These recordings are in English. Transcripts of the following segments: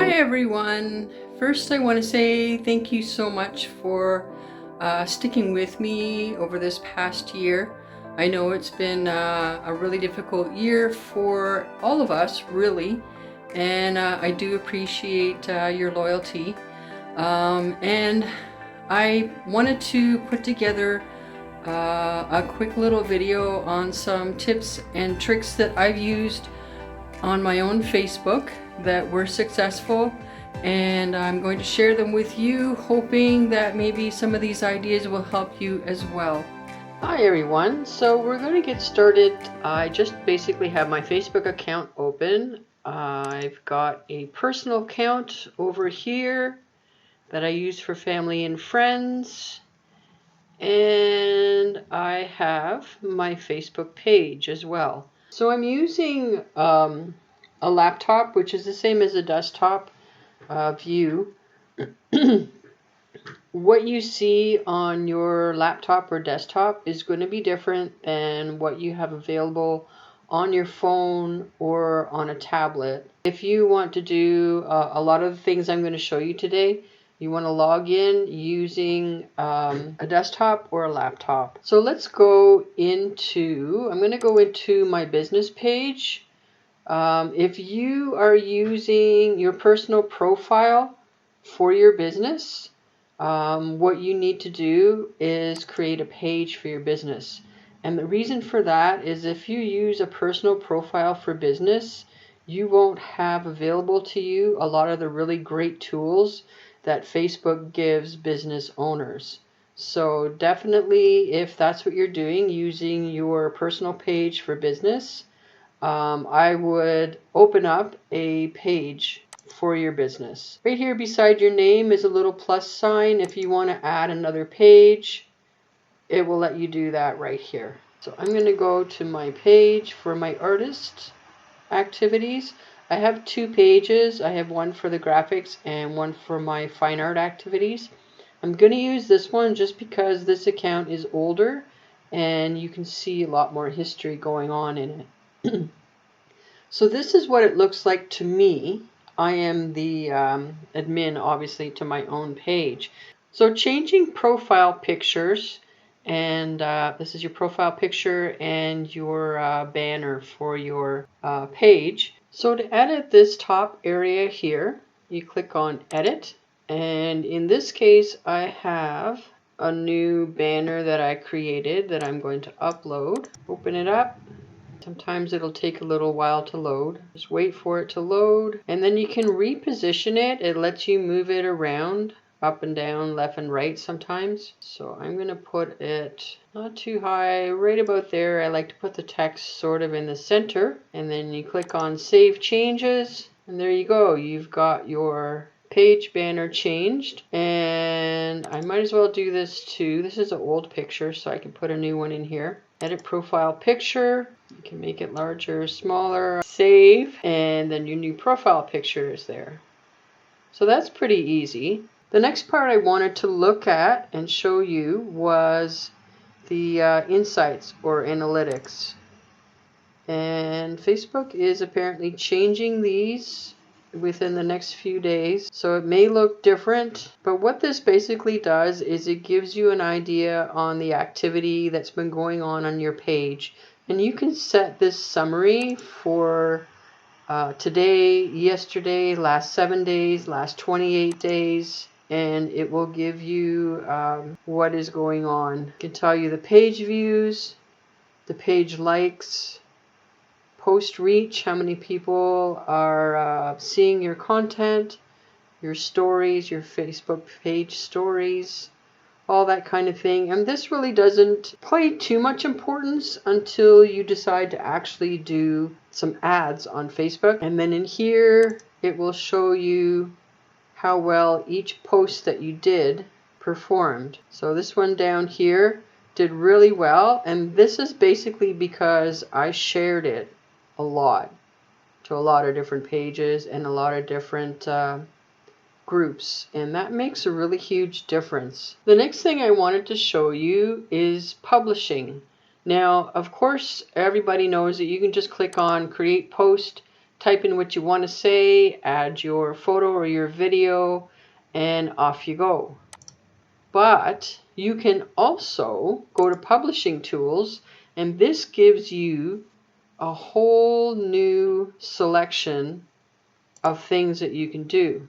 Hi everyone! First I want to say thank you so much for sticking with me over this past year. I know it's been a really difficult year for all of us, really, and I do appreciate your loyalty. And I wanted to put together a quick little video on some tips and tricks that I've used on my own Facebook that were successful, and I'm going to share them with you, hoping that maybe some of these ideas will help you as well. Hi everyone, so we're going to get started. I just basically have my Facebook account open. I've got a personal account over here that I use for family and friends, and I have my Facebook page as well. So I'm using a laptop, which is the same as a desktop view. What you see on your laptop or desktop is going to be different than what you have available on your phone or on a tablet. If you want to do a lot of the things I'm going to show you today, you want to log in using a desktop or a laptop. So let's go into, I'm going to go into my business page. If you are using your personal profile for your business, what you need to do is create a page for your business. And the reason for that is if you use a personal profile for business, you won't have available to you a lot of the really great tools that Facebook gives business owners. So definitely, if that's what you're doing, using your personal page for business, I would open up a page for your business. Right here beside your name is a little plus sign. If you want to add another page, it will let you do that right here. So I'm going to go to my page for my artist activities. I have two pages. I have one for the graphics and one for my fine art activities. I'm going to use this one just because this account is older and you can see a lot more history going on in it. So this is what it looks like to me. I am the admin, obviously, to my own page. So changing profile pictures, and this is your profile picture and your banner for your page. So to edit this top area here, you click on Edit. And in this case, I have a new banner that I created that I'm going to upload. Open it up. Sometimes it'll take a little while to load. Just wait for it to load. And then you can reposition it. It lets you move it around, up and down, left and right sometimes. So I'm going to put it not too high, right about there. I like to put the text sort of in the center. And then you click on Save Changes. And there you go. You've got your page banner changed. And I might as well do this too. This is an old picture, so I can put a new one in here. Edit profile picture. You can make it larger or smaller. Save, and then your new profile picture is there. So that's pretty easy. The next part I wanted to look at and show you was the insights or analytics. And Facebook is apparently changing these within the next few days, so it may look different, but what this basically does is it gives you an idea on the activity that's been going on your page, and you can set this summary for today, yesterday, last 7 days, last 28 days, and it will give you what is going on. It can tell you the page views, the page likes, post reach, how many people are seeing your content, your stories, your Facebook page stories, all that kind of thing. And this really doesn't play too much importance until you decide to actually do some ads on Facebook. And then in here, it will show you how well each post that you did performed. So this one down here did really well, and this is basically because I shared it a lot to a lot of different pages and a lot of different groups, and that makes a really huge difference. The next thing I wanted to show you is publishing. Now, of course, everybody knows that you can just click on create post type in what you want to say, add your photo or your video, and off you go. But you can also go to Publishing Tools, and this gives you a whole new selection of things that you can do.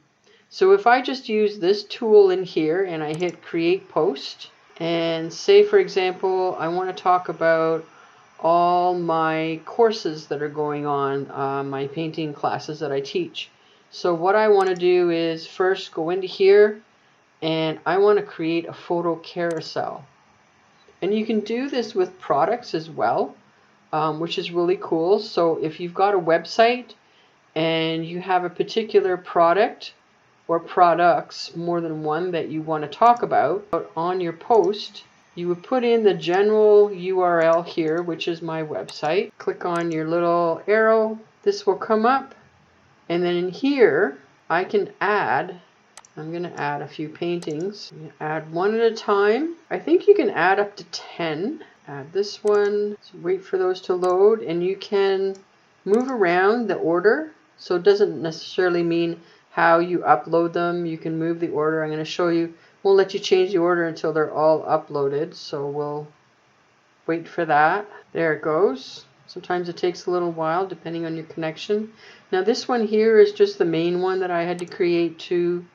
So if I just use this tool in here and I hit Create Post, and say for example I want to talk about all my courses that are going on, my painting classes that I teach. So what I want to do is first go into here and I want to create a photo carousel. And you can do this with products as well, which is really cool. So if you've got a website and you have a particular product or products, more than one, that you want to talk about on your post, you would put in the general URL here, which is my website. Click on your little arrow. This will come up. And then in here, I can add, I'm going to add a few paintings. Add one at a time. I think you can add up to 10. Add this one. So wait for those to load. And you can move around the order. So it doesn't necessarily mean how you upload them. You can move the order. I'm going to show you. Won't let you change the order until they're all uploaded. So we'll wait for that. There it goes. Sometimes it takes a little while depending on your connection. Now this one here is just the main one that I had to create to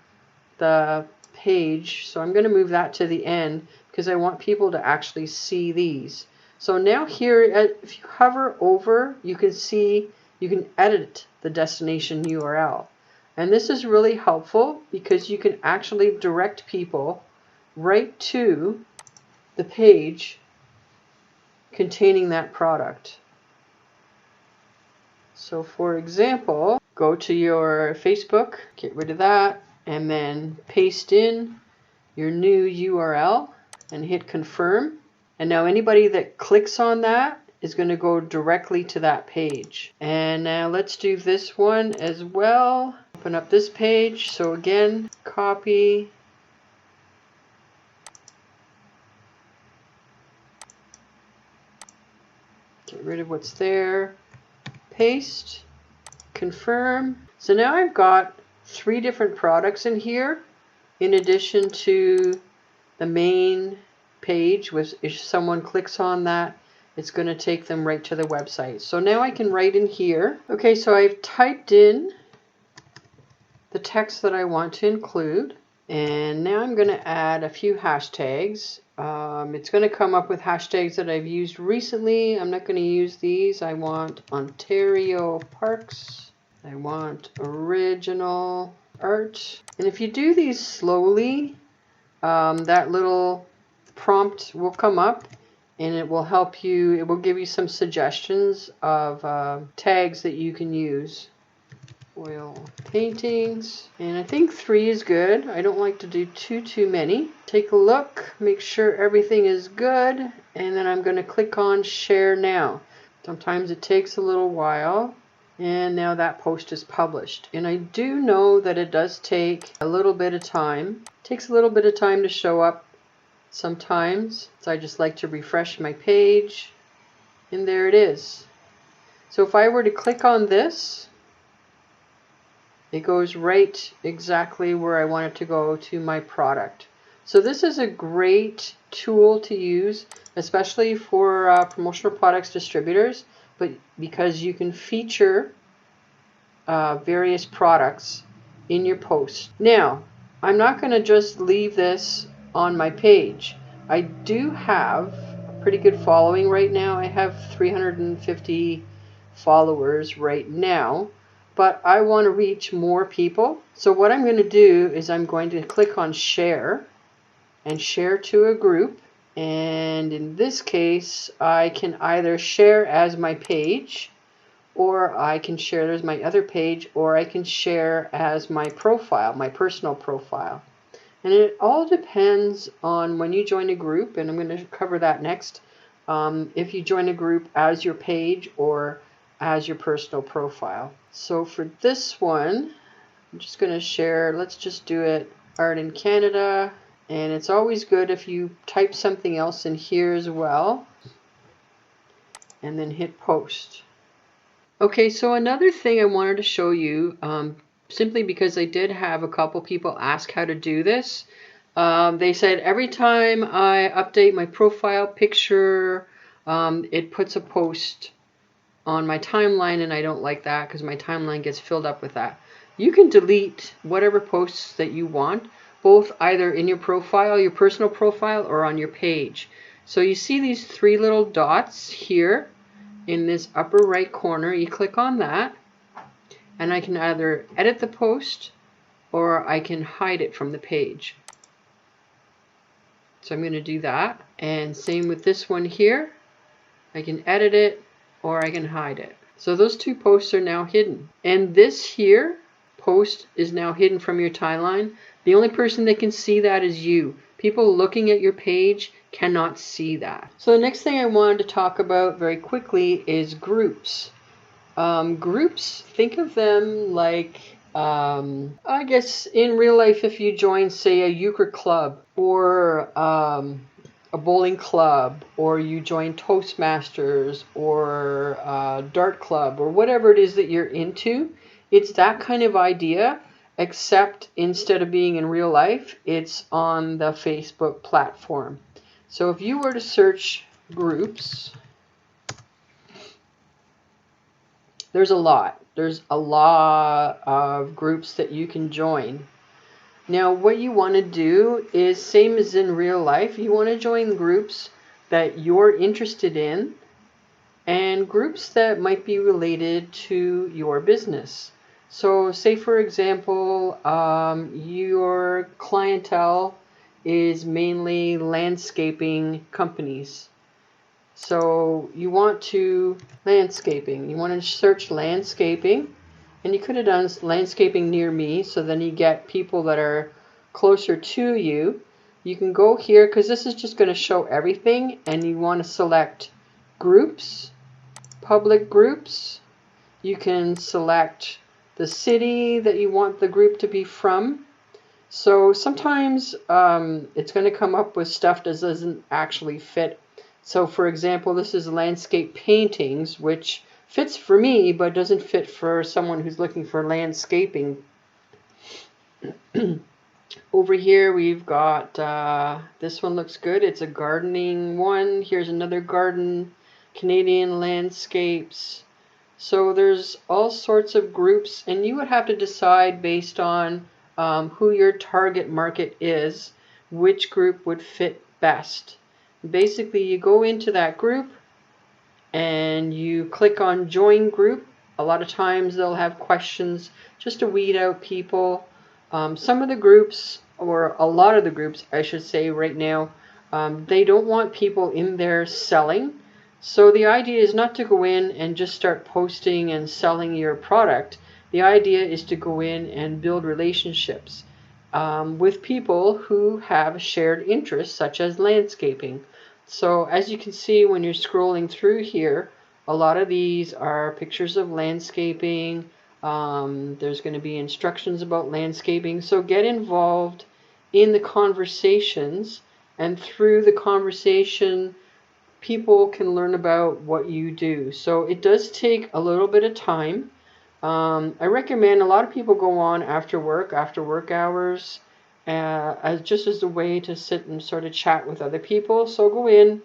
the page. So I'm going to move that to the end because I want people to actually see these. So now here, if you hover over, you can see, you can edit the destination URL. And this is really helpful because you can actually direct people right to the page containing that product. So for example, go to your Facebook, get rid of that, and then paste in your new URL and hit confirm. And now anybody that clicks on that is going to go directly to that page. And now let's do this one as well. Open up this page. So again, copy. Get rid of what's there. Paste. Confirm. So now I've got 3 different products in here in addition to the main page, which if someone clicks on that, it's going to take them right to the website. So now I can write in here. Okay, so I've typed in the text that I want to include, and now I'm going to add a few hashtags. It's going to come up with hashtags that I've used recently. I'm not going to use these. I want Ontario Parks. I want original art. And if you do these slowly, that little prompt will come up and it will help you, it will give you some suggestions of tags that you can use. Oil paintings, and I think 3 is good. I don't like to do too many. Take a look, make sure everything is good, and then I'm going to click on share now. Sometimes it takes a little while, and now that post is published. And I do know that it does take a little bit of time. It takes a little bit of time to show up sometimes, so I just like to refresh my page, and there it is. So if I were to click on this, it goes right exactly where I want it to go, to my product. So this is a great tool to use, especially for promotional products distributors, but because you can feature various products in your post. Now, I'm not going to just leave this on my page. I do have a pretty good following right now. I have 350 followers right now, but I want to reach more people. So what I'm going to do is I'm going to click on share and share to a group. And in this case, I can either share as my page, or I can share as my other page, or I can share as my profile, my personal profile. And it all depends on when you join a group, and I'm going to cover that next. If you join a group as your page or as your personal profile. So for this one, I'm just going to share, let's just do it Art in Canada. And it's always good if you type something else in here as well. And then hit post. Okay, so another thing I wanted to show you, simply because I did have a couple people ask how to do this. They said every time I update my profile picture, it puts a post on my timeline, and I don't like that because my timeline gets filled up with that. You can delete whatever posts that you want, both either in your profile, your personal profile, or on your page. So you see these three little dots here in this upper right corner. You click on that, and I can either edit the post or I can hide it from the page. So I'm going to do that, and same with this one here. I can edit it or I can hide it. So those two posts are now hidden. And this here post is now hidden from your timeline. The only person that can see that is you. People looking at your page cannot see that. So the next thing I wanted to talk about very quickly is groups. Groups, think of them like, I guess in real life, if you join, say, a euchre club or a bowling club, or you join Toastmasters or Dart Club, or whatever it is that you're into, it's that kind of idea, except instead of being in real life, it's on the Facebook platform. So if you were to search groups, there's a lot. There's a lot of groups that you can join. Now, what you want to do is, same as in real life, you want to join groups that you're interested in and groups that might be related to your business. So say, for example, your clientele is mainly landscaping companies. So you want to search landscaping, and you could have done landscaping near me, so then you get people that are closer to you. You can go here, because this is just going to show everything, and you want to select groups, public groups. You can select the city that you want the group to be from. So sometimes it's going to come up with stuff that doesn't actually fit. So for example, this is landscape paintings, which fits for me, but doesn't fit for someone who's looking for landscaping. Over here we've got, this one looks good. It's a gardening one. Here's another garden, Canadian landscapes. So there's all sorts of groups, and you would have to decide based on who your target market is, which group would fit best. Basically, you go into that group and you click on join group. A lot of times they'll have questions just to weed out people. Some of the groups, or a lot of the groups I should say right now, they don't want people in there selling. So the idea is not to go in and just start posting and selling your product. The idea is to go in and build relationships with people who have shared interests, such as landscaping. So as you can see when you're scrolling through here, a lot of these are pictures of landscaping. There's going to be instructions about landscaping. So get involved in the conversations, and through the conversation, people can learn about what you do. So it does take a little bit of time. I recommend a lot of people go on after work hours, just as a way to sit and sort of chat with other people. So go in,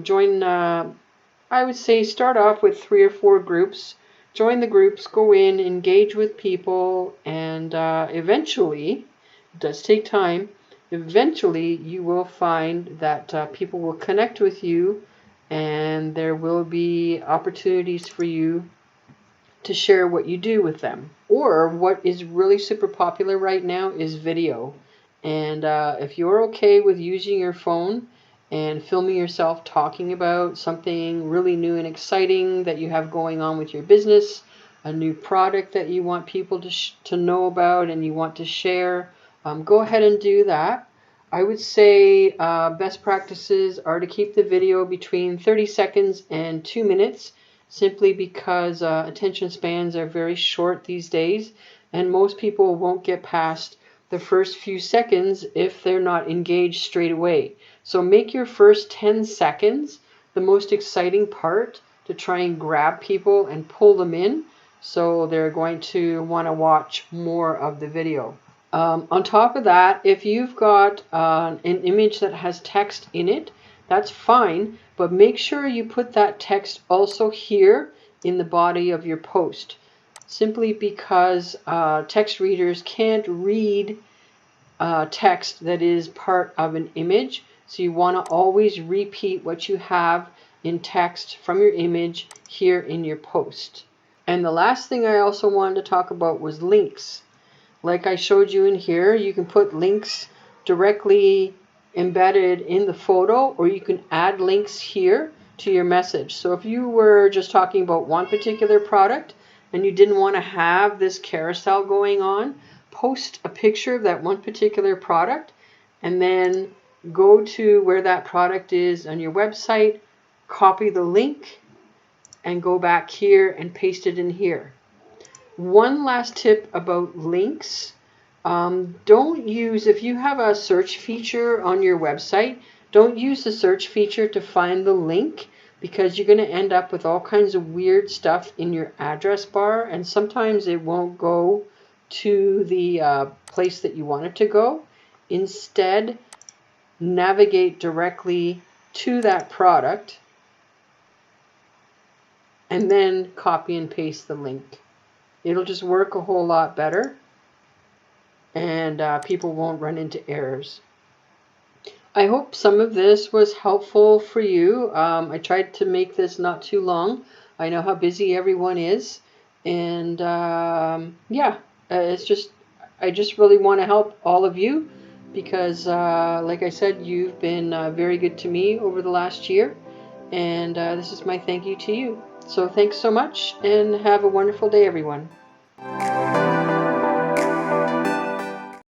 join, I would say start off with 3 or 4 groups. Join the groups, go in, engage with people, and eventually, it does take time, eventually you will find that people will connect with you, and there will be opportunities for you to share what you do with them. Or what is really super popular right now is video. And if you're okay with using your phone and filming yourself talking about something really new and exciting that you have going on with your business, a new product that you want people to know about and you want to share, go ahead and do that. I would say best practices are to keep the video between 30 seconds and 2 minutes, simply because attention spans are very short these days, and most people won't get past the first few seconds if they're not engaged straight away. So make your first 10 seconds the most exciting part to try and grab people and pull them in, so they're going to want to watch more of the video. On top of that, if you've got an image that has text in it, that's fine, but make sure you put that text also here in the body of your post, simply because text readers can't read text that is part of an image. So you want to always repeat what you have in text from your image here in your post. And the last thing I also wanted to talk about was links. Like I showed you in here, you can put links directly embedded in the photo, or you can add links here to your message. So if you were just talking about one particular product and you didn't want to have this carousel going on, post a picture of that one particular product and then go to where that product is on your website, copy the link, and go back here and paste it in here. One last tip about links. Don't use, if you have a search feature on your website, don't use the search feature to find the link, because you're going to end up with all kinds of weird stuff in your address bar, and sometimes it won't go to the place that you want it to go. Instead, navigate directly to that product and then copy and paste the link. It'll just work a whole lot better, and people won't run into errors. I hope some of this was helpful for you. I tried to make this not too long. I know how busy everyone is, and yeah, it's just, I just really want to help all of you, because like I said, you've been very good to me over the last year, and this is my thank you to you. So thanks so much, and have a wonderful day, everyone.